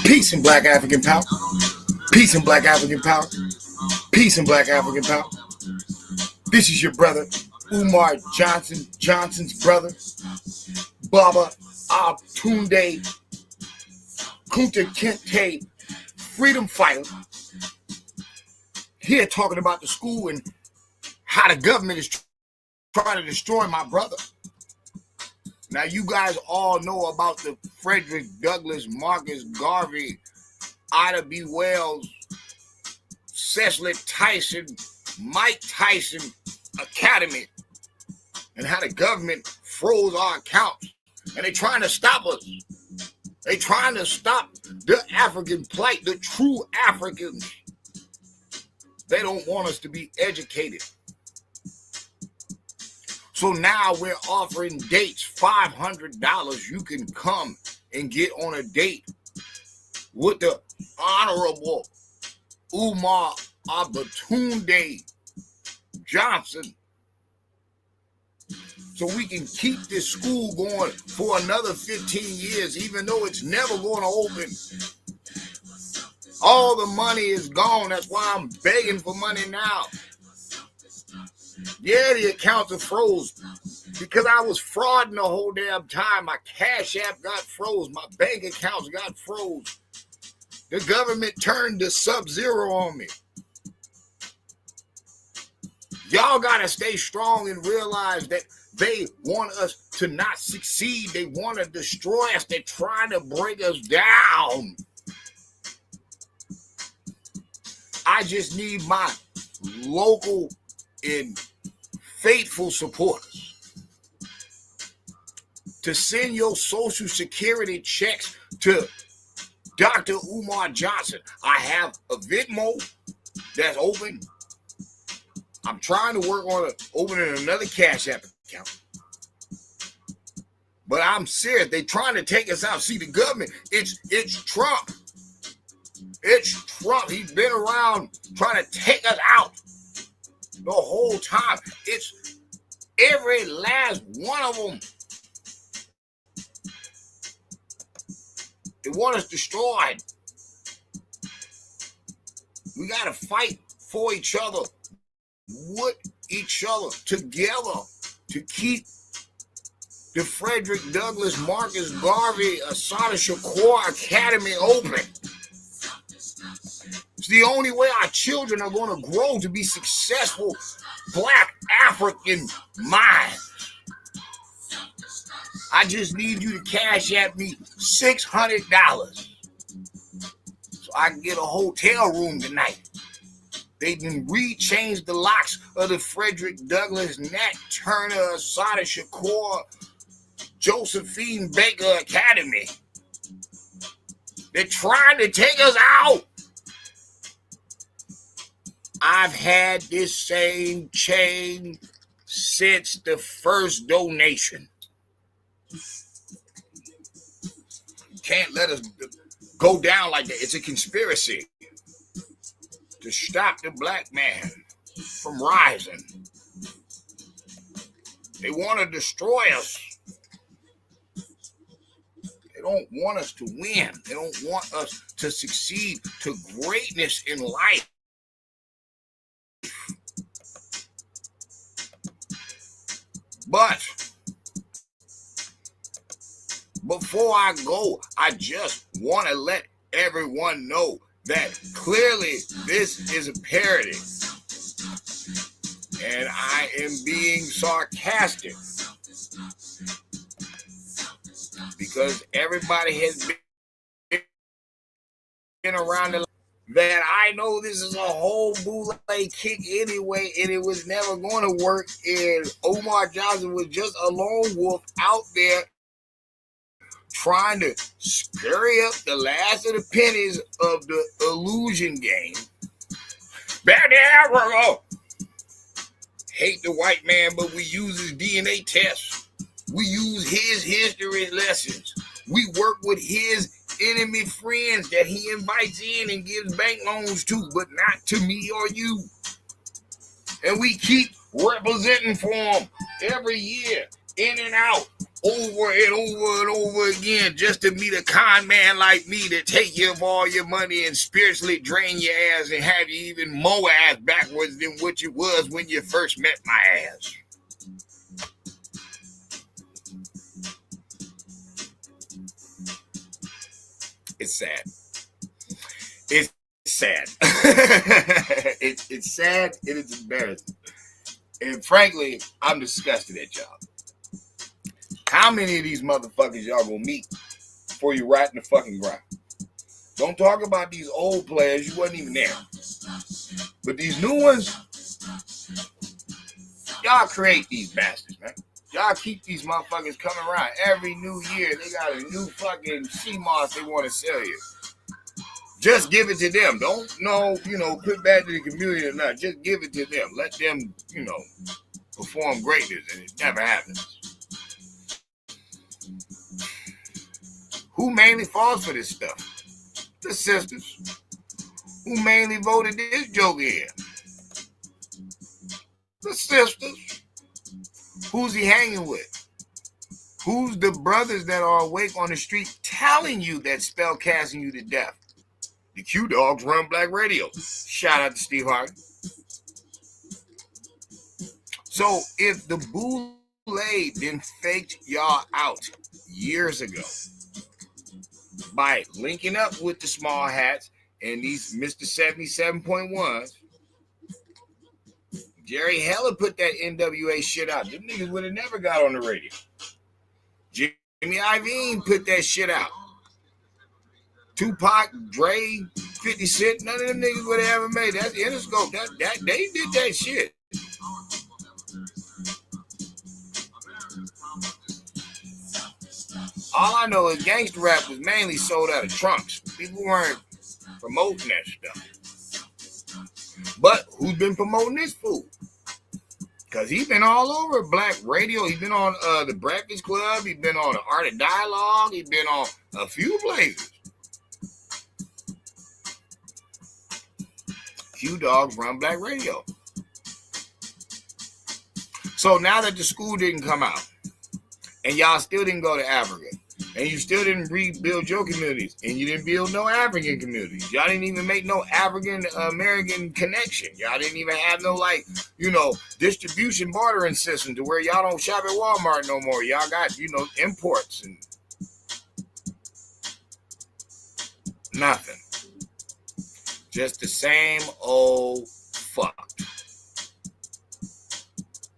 Peace and black African power. Peace and black African power. Peace and black African power. This is your brother, Umar Johnson's brother, Baba Tunde Kunta Kinte, freedom fighter, here talking about the school and how the government is trying to destroy my brother. Now, you guys all know about the Frederick Douglass, Marcus Garvey, Ida B. Wells, Cecily Tyson, Mike Tyson Academy, and how the government froze our accounts. And they're trying to stop us. They're trying to stop the African plight, the true Africans. They don't want us to be educated. So now we're offering dates, $500. You can come and get on a date with the Honorable Umar Abatunde Johnson, so we can keep this school going for another 15 years, even though it's never going to open. All the money is gone. That's why I'm begging for money now. Yeah, the accounts are froze because I was frauding the whole damn time. My Cash App got froze. My bank accounts got froze. The government turned to sub-zero on me. Y'all got to stay strong and realize that they want us to not succeed. They want to destroy us. They're trying to break us down. I just need my local and faithful supporters to send your Social Security checks to Dr. Umar Johnson. I have a Venmo that's open. I'm trying to work on opening another Cash App account. But I'm serious. They're trying to take us out. See, the government, it's Trump. It's Trump. He's been around trying to take us out the whole time. It's every last one of them. They want us destroyed. We got to fight for each other, with each other, together, to keep the Frederick Douglass, Marcus Garvey, Assata Shakur Academy open. It's the only way our children are going to grow to be successful black African minds. I just need you to Cash App me $600 so I can get a hotel room tonight. They can re-change the locks of the Frederick Douglass, Nat Turner, Assata Shakur, Josephine Baker Academy. They're trying to take us out. I've had this same chain since the first donation. You can't let us go down like that. It's a conspiracy to stop the black man from rising. They want to destroy us. They don't want us to win. They don't want us to succeed to greatness in life. But before I go, I just want to let everyone know that clearly this is a parody. And I am being sarcastic because everybody has been around the that I know this is a whole bootleg kick anyway, and it was never going to work. And Umar Johnson was just a lone wolf out there trying to scurry up the last of the pennies of the illusion game. Back there, we go. Hate the white man, but we use his DNA tests. We use his history lessons. We work with his enemy friends that he invites in and gives bank loans to, but not to me or you. And we keep representing for him every year, in and out. over and over and over again just to meet a con man like me to take you of all your money and spiritually drain your ass and have you even more ass backwards than what you was when you first met my ass. It's sad. It's sad. It's sad and it's embarrassing. And frankly, I'm disgusted at y'all. How many of these motherfuckers y'all gonna meet before you rot in the fucking ground? Don't talk about these old players. You wasn't even there. But these new ones, y'all create these bastards, man. Y'all keep these motherfuckers coming around. Every new year, they got a new fucking CMOS they want to sell you. Just give it to them. Don't put back to the community or not. Just give it to them. Let them, perform greatness, and it never happens. Who mainly falls for this stuff? The sisters. Who mainly voted this joke in? The sisters. Who's he hanging with? Who's the brothers that are awake on the street telling you that spell casting you to death? The Q Dogs run Black Radio. Shout out to Steve Harvey. So if the Boule then faked y'all out years ago by linking up with the small hats and these Mr. 77.1s, Jerry Heller put that NWA shit out. Them niggas would have never got on the radio. Jimmy Iovine put that shit out. Tupac, Dre, 50 Cent, none of them niggas would have ever made that. Interscope, that they did that shit. All I know is gangster rap was mainly sold out of trunks. People weren't promoting that stuff. But who's been promoting this fool? Because he's been all over Black Radio. He's been on the Breakfast Club. He's been on the Art of Dialogue. He's been on a few places. Q Dogs run Black Radio. So now that the school didn't come out, and y'all still didn't go to Africa, and you still didn't rebuild your communities, and you didn't build no African communities. Y'all didn't even make no African-American connection. Y'all didn't even have no, distribution bartering system to where y'all don't shop at Walmart no more. Y'all got, imports and nothing. Just the same old fuck.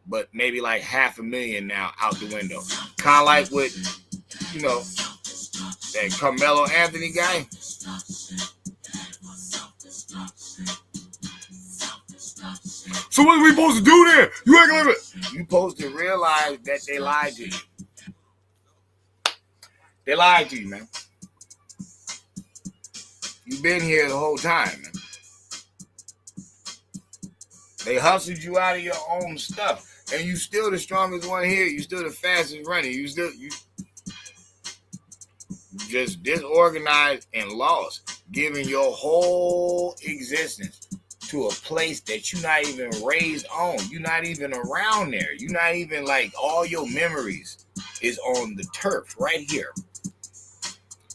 But maybe like 500,000 now out the window. Kind of like with, that Carmelo Anthony guy. So what are we supposed to do there? You acting like it. You supposed to realize that they lied to you. They lied to you, man. You've been here the whole time, man. They hustled you out of your own stuff. And you still the strongest one here. You still the fastest running. You just disorganized and lost, giving your whole existence to a place that you're not even raised on. You're not even around there. You're not even all your memories is on the turf right here.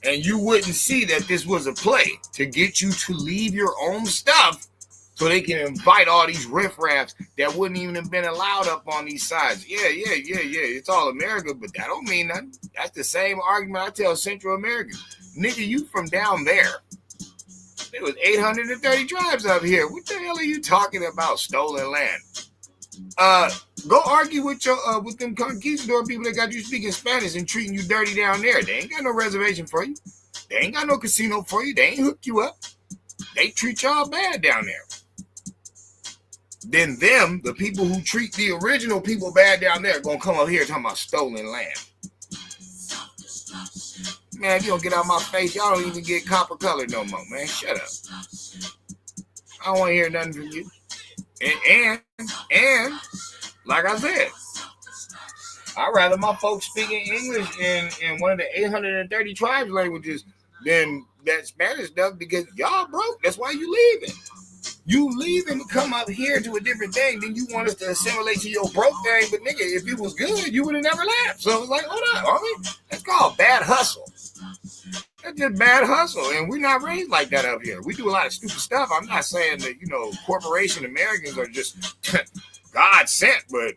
And you wouldn't see that this was a play to get you to leave your own stuff so they can invite all these riffraffs that wouldn't even have been allowed up on these sides. Yeah. It's all America, but that don't mean nothing. That's the same argument I tell Central Americans. Nigga, you from down there. There was 830 tribes up here. What the hell are you talking about, stolen land? Go argue with with them conquistador people that got you speaking Spanish and treating you dirty down there. They ain't got no reservation for you. They ain't got no casino for you. They ain't hooked you up. They treat y'all bad down there. Then them, the people who treat the original people bad down there, gonna come up here talking about stolen land. Man, if you don't get out of my face, y'all don't even get copper color no more, man. Shut up. I don't want to hear nothing from you. And like I said, I'd rather my folks speaking English in one of the 830 tribes languages than that Spanish stuff because y'all broke. That's why you leaving. You leave and come up here to a different thing, then you want us to assimilate to your broke thing. But nigga, if it was good, you would have never left. So it's like, hold on, homie. That's called bad hustle. That's just bad hustle. And we're not raised like that up here. We do a lot of stupid stuff. I'm not saying that, corporation Americans are just God sent, but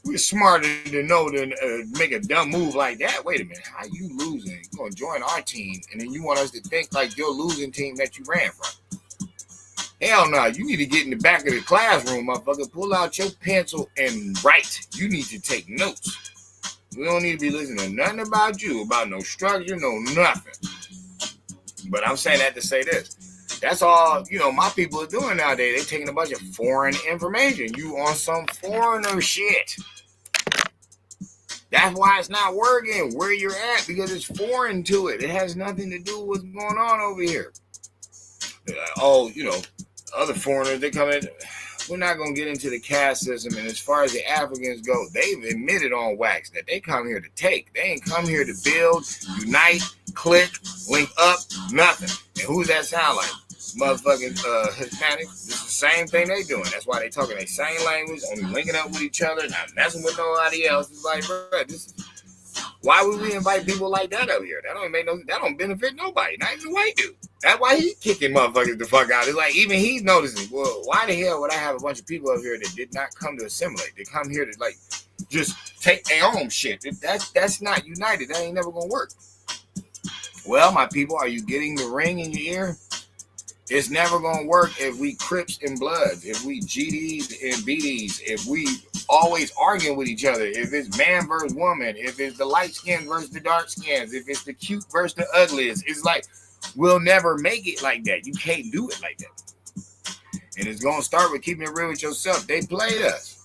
we're smarter to know to make a dumb move like that. Wait a minute. How you losing? You're going to join our team, and then you want us to think like your losing team that you ran from. Hell no, you need to get in the back of the classroom, motherfucker. Pull out your pencil and write. You need to take notes. We don't need to be listening to nothing about you, about no structure, no nothing. But I'm saying that to say this. That's all, my people are doing nowadays. They're taking a bunch of foreign information. You on some foreigner shit. That's why it's not working where you're at, because it's foreign to it. It has nothing to do with what's going on over here. Other foreigners, they come in. We're not going to get into the caste system. And as far as the Africans go, they've admitted on wax that they come here to take. They ain't come here to build, unite, click, link up, nothing. And who's that sound like? Motherfucking Hispanic. This is the same thing they doing. That's why they talking their same language, only linking up with each other, not messing with nobody else. It's like, bro, why would we invite people like that up here? That don't benefit nobody, not even the white dude. That's why he's kicking motherfuckers the fuck out. It's like, even he's noticing, well, why the hell would I have a bunch of people up here that did not come to assimilate? They come here to, just take their own shit. That's not united. That ain't never gonna work. Well, my people, are you getting the ring in your ear? It's never gonna work if we Crips and Bloods, if we GDs and BDs, if we always arguing with each other, if it's man versus woman, if it's the light skins versus the dark skins, if it's the cute versus the ugliest. It's like, we'll never make it like that. You can't do it like that. And it's going to start with keeping it real with yourself. They played us.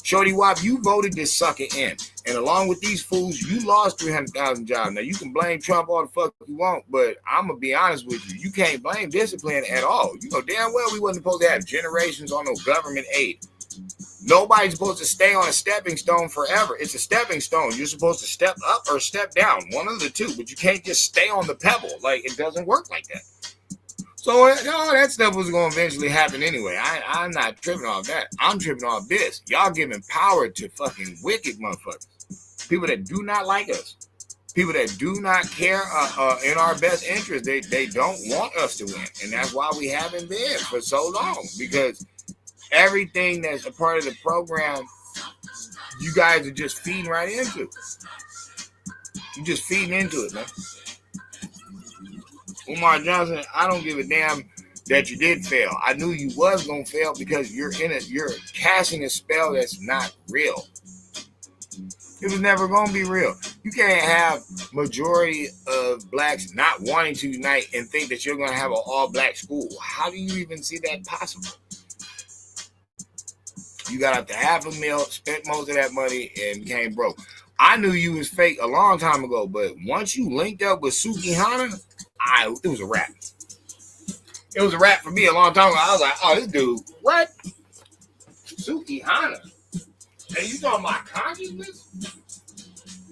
Shorty Wop, you voted this sucker in. And along with these fools, you lost 300,000 jobs. Now, you can blame Trump all the fuck you want, but I'm going to be honest with you. You can't blame discipline at all. You know damn well we wasn't supposed to have generations on no government aid. Nobody's supposed to stay on a stepping stone forever. It's a stepping stone. You're supposed to step up or step down, one of the two, but you can't just stay on the pebble. Like, it doesn't work like that. So, that stuff was going to eventually happen anyway. I'm not tripping off that. I'm tripping off this. Y'all giving power to fucking wicked motherfuckers. People that do not like us. People that do not care in our best interest. They don't want us to win. And that's why we haven't been for so long, because everything that's a part of the program, you guys are just feeding right into. You're just feeding into it, man. Umar Johnson, I don't give a damn that you did fail. I knew you was gonna fail because you're casting a spell that's not real. It was never gonna be real. You can't have majority of blacks not wanting to unite and think that you're gonna have an all-black school. How do you even see that possible? You got up to $500,000, spent most of that money, and became broke. I knew you was fake a long time ago, but once you linked up with Suki Hana, it was a wrap. It was a wrap for me a long time ago. I was like, oh, this dude, what? Suki Hana? And you talking about consciousness?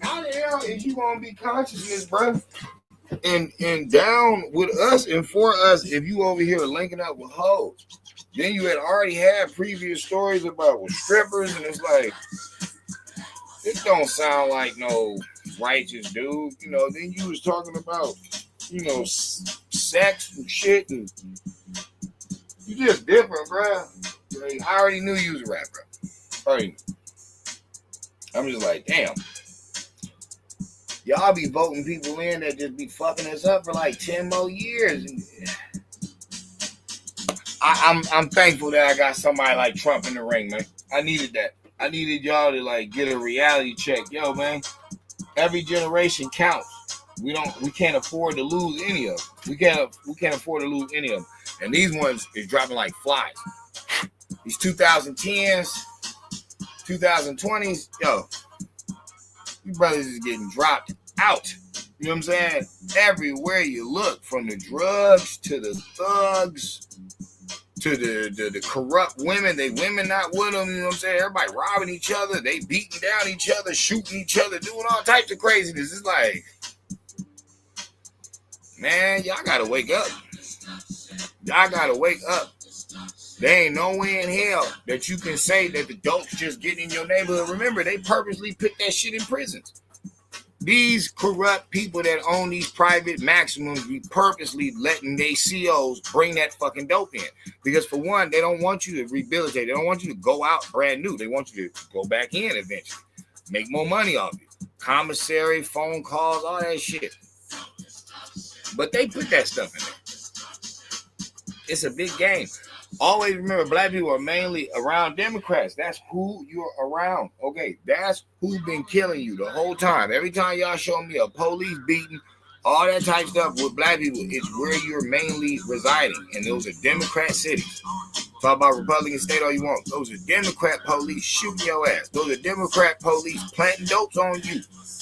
How the hell is you gonna be consciousness, bro? And down with us and for us if you over here linking up with hoes? Then you had already had previous stories about with strippers, and it's like, this don't sound like no righteous dude. Then you was talking about, sex and shit, and you just different, bro. Like, I already knew you was a rapper. Already. I'm just like, damn. Y'all be voting people in that just be fucking us up for like 10 more years. And I'm thankful that I got somebody like Trump in the ring, man. I needed that. I needed y'all to get a reality check. Yo, man, every generation counts. We can't afford to lose any of them. We can't afford to lose any of them. And these ones is dropping like flies. These 2010s, 2020s, yo, you brothers is getting dropped out. You know what I'm saying? Everywhere you look, from the drugs to the thugs to the corrupt women. They women not with them. You know what I'm saying? Everybody robbing each other. They beating down each other, shooting each other, doing all types of craziness. It's like, man, y'all gotta wake up. Y'all gotta wake up. There ain't no way in hell that you can say that the dope's just getting in your neighborhood. Remember, they purposely put that shit in prisons. These corrupt people that own these private maximums be purposely letting their COs bring that fucking dope in. Because for one, they don't want you to rehabilitate. They don't want you to go out brand new. They want you to go back in eventually. Make more money off you. Commissary, phone calls, all that shit. But they put that stuff in there. It's a big game. Always remember, black people are mainly around Democrats. That's who you're around. Okay, that's who's been killing you the whole time. Every time y'all show me a police beating, all that type of stuff with black people, it's where you're mainly residing. And those are Democrat cities. Talk about Republican state all you want. Those are Democrat police shooting your ass. Those are Democrat police planting dopes on you.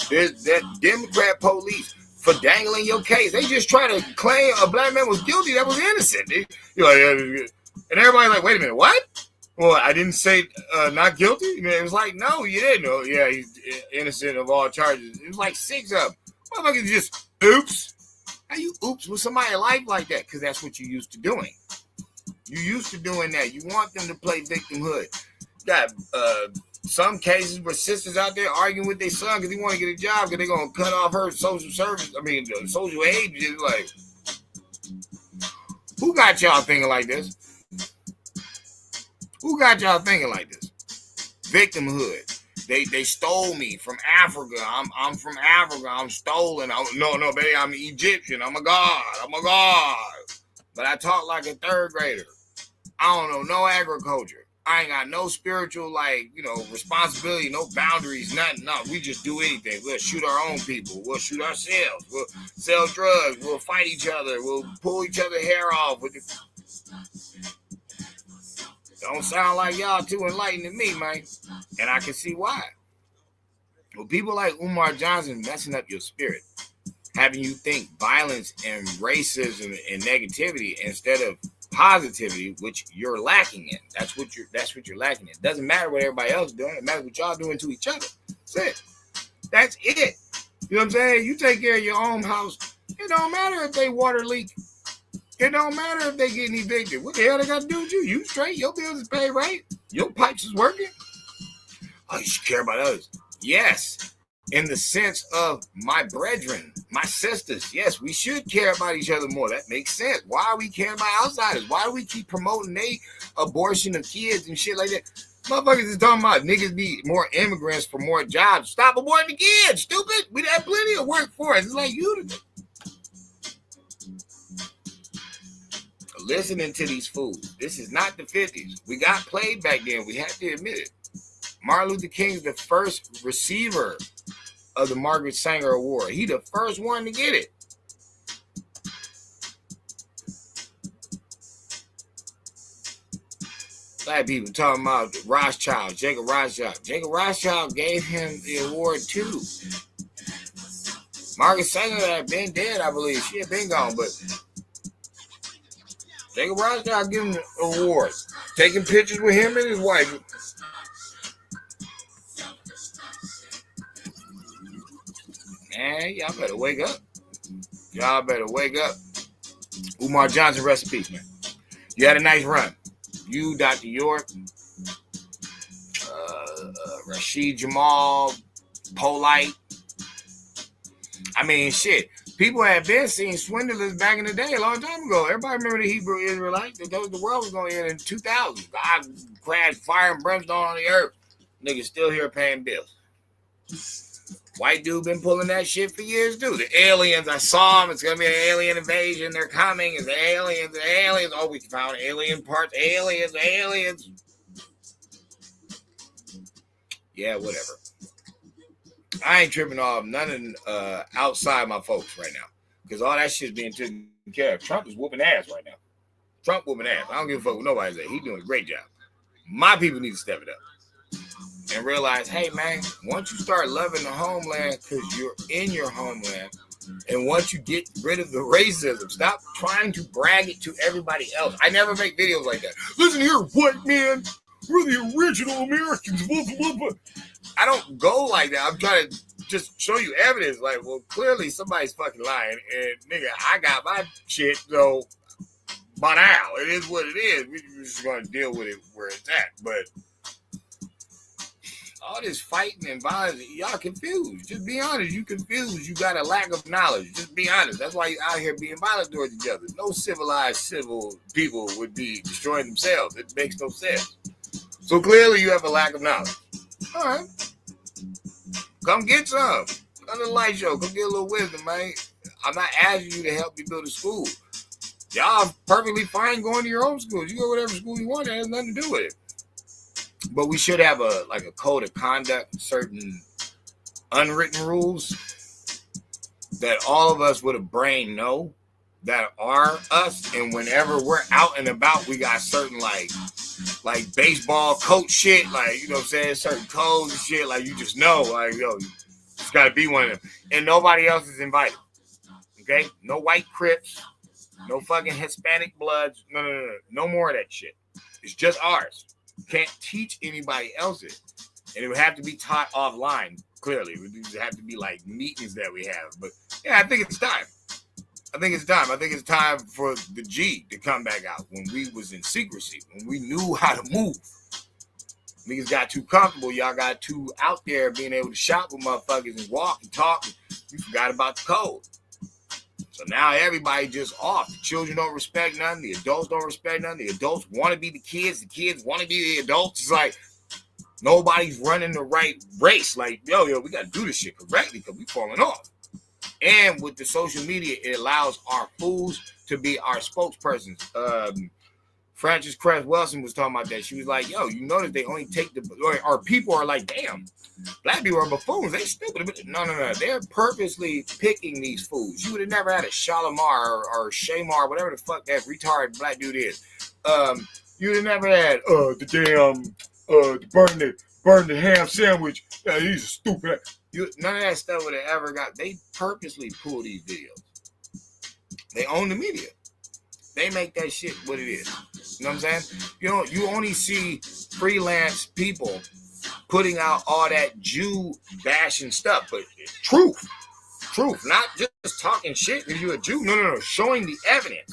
There's that Democrat police for dangling your case. They just try to claim a black man was guilty that was innocent. You're like, and everybody's like, wait a minute, what? Well, I didn't say not guilty. It was like, no, you didn't know. Yeah, he's innocent of all charges. It was like 6 of them. Motherfuckers just, oops. How you oops with somebody's life like that? Because that's what you used to doing. You used to doing that. You want them to play victimhood. Got some cases where sisters out there arguing with their son because he want to get a job because they're going to cut off her social aid. Just like, who got y'all thinking like this? Who got y'all thinking like this? Victimhood. They stole me from Africa. I'm from Africa. I'm stolen. No, baby, I'm Egyptian. I'm a god. But I talk like a third grader. I don't know no agriculture. I ain't got no spiritual, responsibility, no boundaries, nothing. No, we just do anything. We'll shoot our own people. We'll shoot ourselves. We'll sell drugs. We'll fight each other. We'll pull each other's hair off. Don't sound like y'all too enlightened to me, man. And I can see why. Well, people like Umar Johnson messing up your spirit, having you think violence and racism and negativity instead of positivity, which you're lacking in. That's what you're lacking in. It doesn't matter what everybody else is doing. It matters what y'all doing to each other. That's it. That's it. You know what I'm saying? You take care of your own house. It don't matter if they water leak. It don't matter if they getting evicted. What the hell they got to do with you? You straight. Your bills is paid right. Your pipes is working. Oh, you should care about others. Yes. In the sense of my brethren, my sisters. Yes, we should care about each other more. That makes sense. Why are we caring about outsiders? Why do we keep promoting abortion of kids and shit like that? Motherfuckers is talking about niggas need more immigrants for more jobs. Stop aborting the kids, stupid. We have plenty of work for us. It's like you to listening to these fools. This is not the 50s. We got played back then. We have to admit it. Martin Luther King is the first receiver of the Margaret Sanger Award. He the first one to get it. Black people talking about Rothschild, Jacob Rothschild. Jacob Rothschild gave him the award too. Margaret Sanger had been dead, I believe. She had been gone, but Jacob Rothschild gave him the award. Taking pictures with him and his wife. Man, y'all better wake up. Y'all better wake up. Umar Johnson, rest in peace, man. You had a nice run. You, Dr. York, Rashid Jamal, Polite. I mean, shit. People had been seeing swindlers back in the day a long time ago. Everybody remember the Hebrew Israelites? The world was going to end in 2000. God crashed fire and brimstone on the earth. Niggas still here paying bills. White dude been pulling that shit for years, too. The aliens, I saw them. It's going to be an alien invasion. They're coming. It's aliens. Oh, we found alien parts. Aliens. Yeah, whatever. I ain't tripping off none of outside my folks right now. Because all that shit's being taken care of. Trump is whooping ass right now. Trump whooping ass. I don't give a fuck what nobody say. He's doing a great job. My people need to step it up. And realize, hey, man, once you start loving the homeland because you're in your homeland, and once you get rid of the racism, stop trying to brag it to everybody else. I never make videos like that. Listen here, white man, we're the original Americans. I don't go like that. I'm trying to just show you evidence. Like, well, clearly somebody's fucking lying. And, nigga, I got my shit, so By now, it is what it is. We're just going to deal with it where it's at. But all this fighting and violence, y'all confused. Just be honest. You confused. You got a lack of knowledge. Just be honest. That's why you're out here being violent towards each other. No civilized civil people would be destroying themselves. It makes no sense. So clearly you have a lack of knowledge. All right. Come get some. Come to the light show. Come get a little wisdom, man. I'm not asking you to help me build a school. Y'all perfectly fine going to your own schools. You go whatever school you want. It has nothing to do with it. But we should have a code of conduct, certain unwritten rules that all of us with a brain know that are us. And whenever we're out and about, we got certain like baseball coach shit, like, you know what I'm saying, certain codes and shit, like you just know, like, yo, it's got to be one of them. And nobody else is invited. Okay? No white Crips. No fucking Hispanic Bloods. No more of that shit. It's just ours. You can't teach anybody else's. And it would have to be taught offline, clearly. It would have to be like meetings that we have. But yeah, I think it's time. I think it's time for the G to come back out when we was in secrecy, when we knew how to move. Niggas got too comfortable. Y'all got too out there being able to shop with motherfuckers and walk and talk. You forgot about the code. So now everybody just off. The children don't respect nothing. The adults don't respect nothing. The adults want to be the kids. The kids want to be the adults. It's like nobody's running the right race. Like, yo, we got to do this shit correctly because we falling off. And with the social media, it allows our fools to be our spokespersons. Frances Cress Wilson was talking about that. She was like, yo, you notice they only take or people are like, damn, black people are buffoons. They stupid. No. They're purposely picking these fools. You would have never had a Shalimar or Shamar, whatever the fuck that retarded black dude is. You would have never had burn the ham sandwich. He's a stupid. None of that stuff would have ever got. They purposely pull these videos. They own the media. They make that shit what it is. You know what I'm saying? You only see freelance people putting out all that Jew bashing stuff, but truth, not just talking shit because you're a Jew. No, showing the evidence.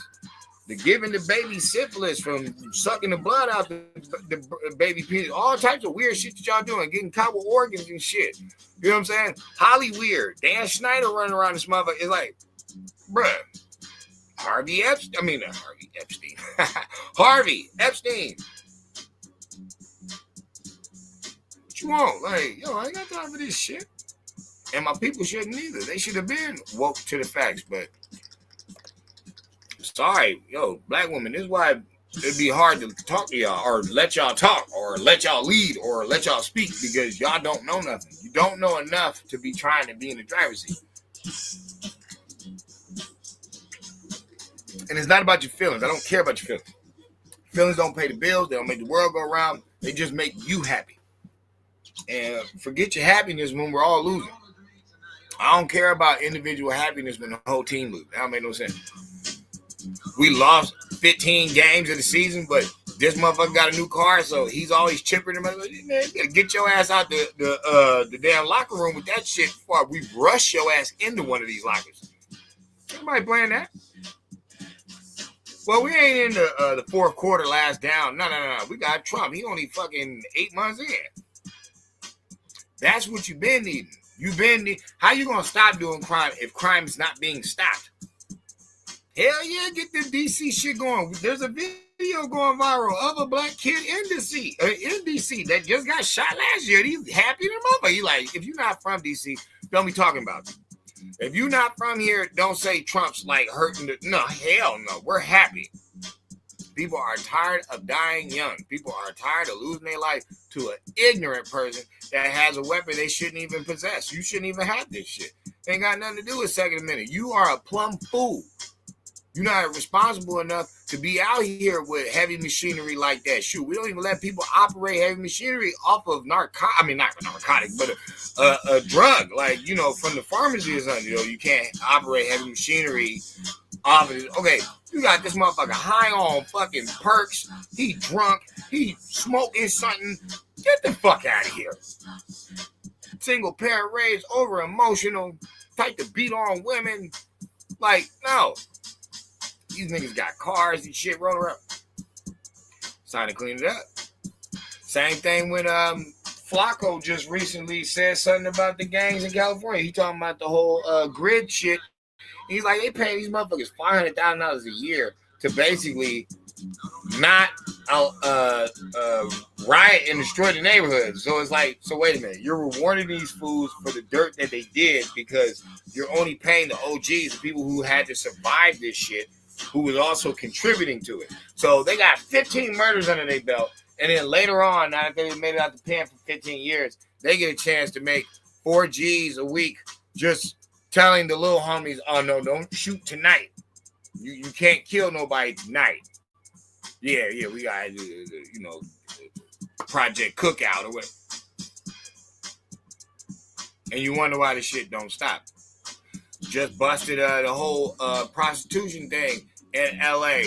The giving the baby syphilis from sucking the blood out the baby penis, all types of weird shit that y'all doing, getting caught with organs and shit. You know what I'm saying? Holly weird. Dan Schneider running around this motherfucker. It's like, bruh. Harvey Epstein. Harvey Epstein. What you want? Like, yo, I ain't got time for this shit. And my people shouldn't either. They should have been woke to the facts, but sorry, yo, black women, this is why it'd be hard to talk to y'all or let y'all talk or let y'all lead or let y'all speak because y'all don't know nothing. You don't know enough to be trying to be in the driver's seat. And it's not about your feelings. I don't care about your feelings. Feelings don't pay the bills. They don't make the world go around. They just make you happy. And forget your happiness when we're all losing. I don't care about individual happiness when the whole team loses. That don't make no sense. We lost 15 games of the season, but this motherfucker got a new car, so he's always chipper. Man, get your ass out the damn locker room with that shit before we rush your ass into one of these lockers. Somebody playing that? Well, we ain't in the fourth quarter last down. No. We got Trump. He only fucking 8 months in. That's what you've been needing. How you going to stop doing crime if crime is not being stopped? Hell yeah, get the DC shit going. There's a video going viral of a black kid in DC that just got shot last year. He's happy to mother. He like, if you're not from DC, don't be talking about it. If you're not from here, don't say Trump's like hurting. No, hell no. We're happy. People are tired of dying young. People are tired of losing their life to an ignorant person that has a weapon they shouldn't even possess. You shouldn't even have this shit. It ain't got nothing to do with Second Amendment. You are a plumb fool. You're not responsible enough to be out here with heavy machinery like that. Shoot, we don't even let people operate heavy machinery off of not narcotic, but a drug. Like, from the pharmacy or something. You can't operate heavy machinery off of it. Okay, you got this motherfucker high on fucking perks. He drunk. He smoking something. Get the fuck out of here. Single parent raised, over emotional, type to beat on women. Like, no. These niggas got cars and shit rolling around. It's time to clean it up. Same thing when Flacco just recently said something about the gangs in California. He talking about the whole grid shit. He's like, they pay these motherfuckers $500,000 a year to basically not riot and destroy the neighborhood. So it's like, so wait a minute, you're rewarding these fools for the dirt that they did because you're only paying the OGs, the people who had to survive this shit, who was also contributing to it. So they got 15 murders under their belt, and then later on, now that they made it out the pen for 15 years, they get a chance to make 4 G's a week just telling the little homies, oh no, don't shoot tonight. You can't kill nobody tonight. Yeah, we got Project Cookout or whatever. And you wonder why the shit don't stop. Just busted the whole prostitution thing in LA.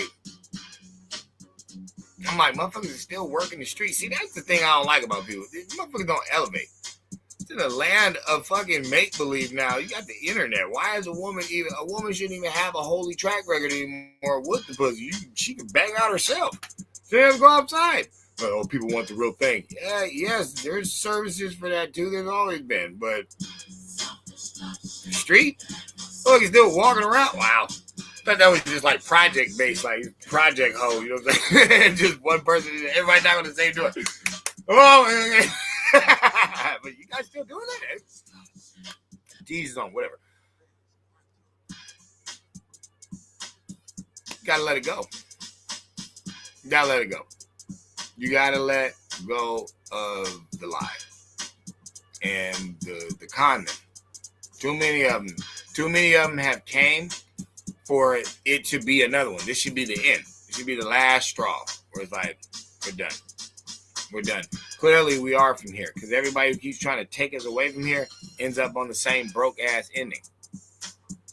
I'm like, motherfuckers are still working the streets. See, that's the thing I don't like about people. These motherfuckers don't elevate. It's in a land of fucking make-believe now. You got the internet. Why is a woman shouldn't even have a holy track record anymore with the pussy? She can bang out herself. She doesn't go outside. But, oh, people want the real thing. Yeah, yes, there's services for that too. There's always been. But the street? Look, he's still walking around. Wow. I thought that was just like project-based, like project hoe. You know what I'm saying? Just one person, everybody knocking on the same door. Oh, but you guys still doing that? Jesus on whatever. You gotta let it go. You gotta let it go. You gotta let go of the lie and the con men. Too many of them have came for it to be another one. This should be the end. This should be the last straw where it's like, we're done. We're done. Clearly, we are from here because everybody who keeps trying to take us away from here ends up on the same broke-ass ending.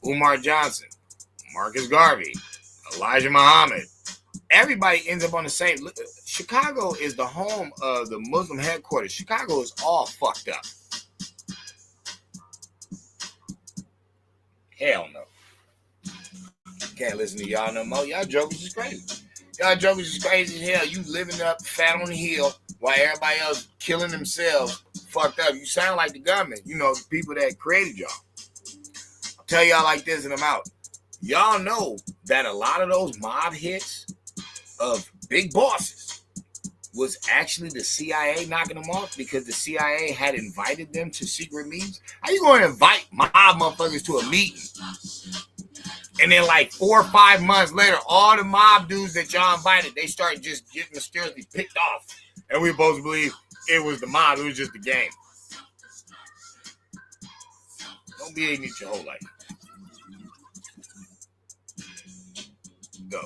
Umar Johnson, Marcus Garvey, Elijah Muhammad. Everybody ends up on the same. Chicago is the home of the Muslim headquarters. Chicago is all fucked up. Hell no. Can't listen to y'all no more. Y'all jokers is crazy. Y'all jokers is crazy as hell. You living up fat on the hill while everybody else killing themselves fucked up. You sound like the government. You know, the people that created y'all. I'll tell y'all like this and I'm out. Y'all know that a lot of those mob hits of big bosses was actually the CIA knocking them off because the CIA had invited them to secret meetings. How you going to invite mob motherfuckers to a meeting? And then like 4 or 5 months later, all the mob dudes that y'all invited, they start just getting mysteriously picked off. And we're supposed to believe it was the mob. It was just the game. Don't be ignorant your whole life. Go.